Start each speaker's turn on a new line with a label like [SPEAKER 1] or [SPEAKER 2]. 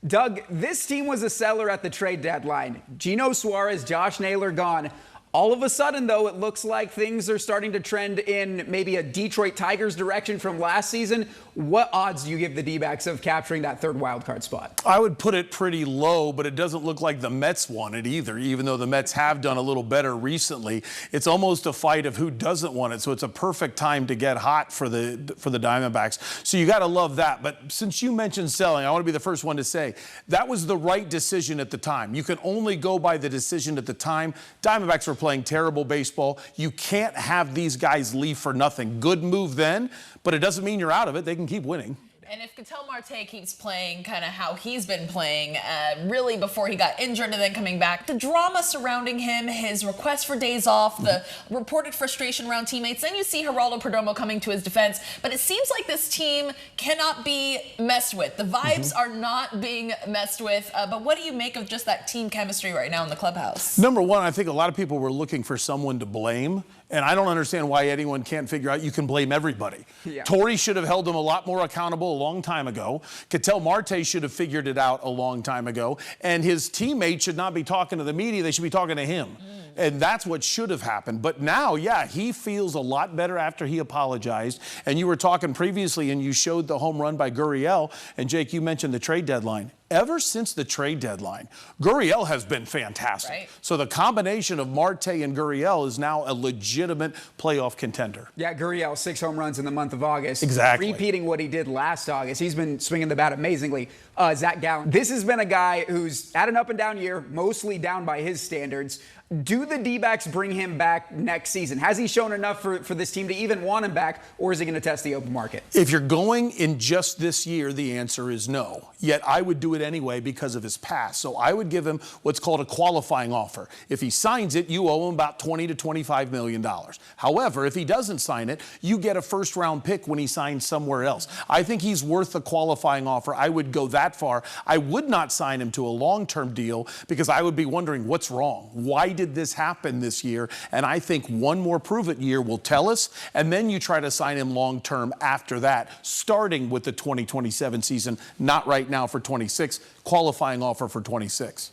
[SPEAKER 1] Doug, this team was a seller at the trade deadline. Gino Suarez, Josh Naylor gone. All of a sudden, though, it looks like things are starting to trend in maybe a Detroit Tigers direction from last season. What odds do you give the D-backs of capturing that third wildcard spot?
[SPEAKER 2] I would put it pretty low, but it doesn't look like the Mets want it either, even though the Mets have done a little better recently. It's almost a fight of who doesn't want it, so it's a perfect time to get hot for the Diamondbacks. So you got to love that. But since you mentioned selling, I want to be the first one to say that was the right decision at the time. You can only go by the decision at the time. Diamondbacks were playing terrible baseball. You can't have these guys leave for nothing. Good move then, but it doesn't mean you're out of it. They can keep winning.
[SPEAKER 3] And if Ketel Marte keeps playing kind of how he's been playing, really before he got injured and then coming back, the drama surrounding him, his request for days off, the reported frustration around teammates, then you see Geraldo Perdomo coming to his defense. But it seems like this team cannot be messed with. The vibes are not being messed with. But what do you make of just that team chemistry right now in the clubhouse?
[SPEAKER 2] Number one, I think a lot of people were looking for someone to blame. And I don't understand why anyone can't figure out you can blame everybody. Yeah. Torrey should have held him a lot more accountable a long time ago. Ketel Marte should have figured it out a long time ago. And his teammates should not be talking to the media. They should be talking to him. And that's what should have happened. But now, yeah, he feels a lot better after he apologized. And you were talking previously, and you showed the home run by Gurriel. And, Jake, you mentioned the trade deadline. Ever since the trade deadline, Gurriel has been fantastic. Right. So the combination of Marte and Gurriel is now a legitimate playoff contender.
[SPEAKER 1] Yeah, Gurriel, 6 home runs in the month of August.
[SPEAKER 2] Exactly.
[SPEAKER 1] Repeating what he did last August. He's been swinging the bat amazingly. Zach Gallen, this has been a guy who's had an up and down year, mostly down by his standards. Do the D-backs bring him back next season? Has he shown enough for this team to even want him back, or is he going to test the open market?
[SPEAKER 2] If you're going in just this year, the answer is no. Yet I would do it anyway because of his past. So I would give him what's called a qualifying offer. If he signs it, you owe him about $20 to $25 million. However, if he doesn't sign it, you get a first-round pick when he signs somewhere else. I think he's worth a qualifying offer. I would go that far. I would not sign him to a long-term deal because I would be wondering what's wrong. Why did this happen this year? And I think one more prove-it year will tell us, and then you try to sign him long-term after that, starting with the 2027 season, not right now for 26, qualifying offer for 26.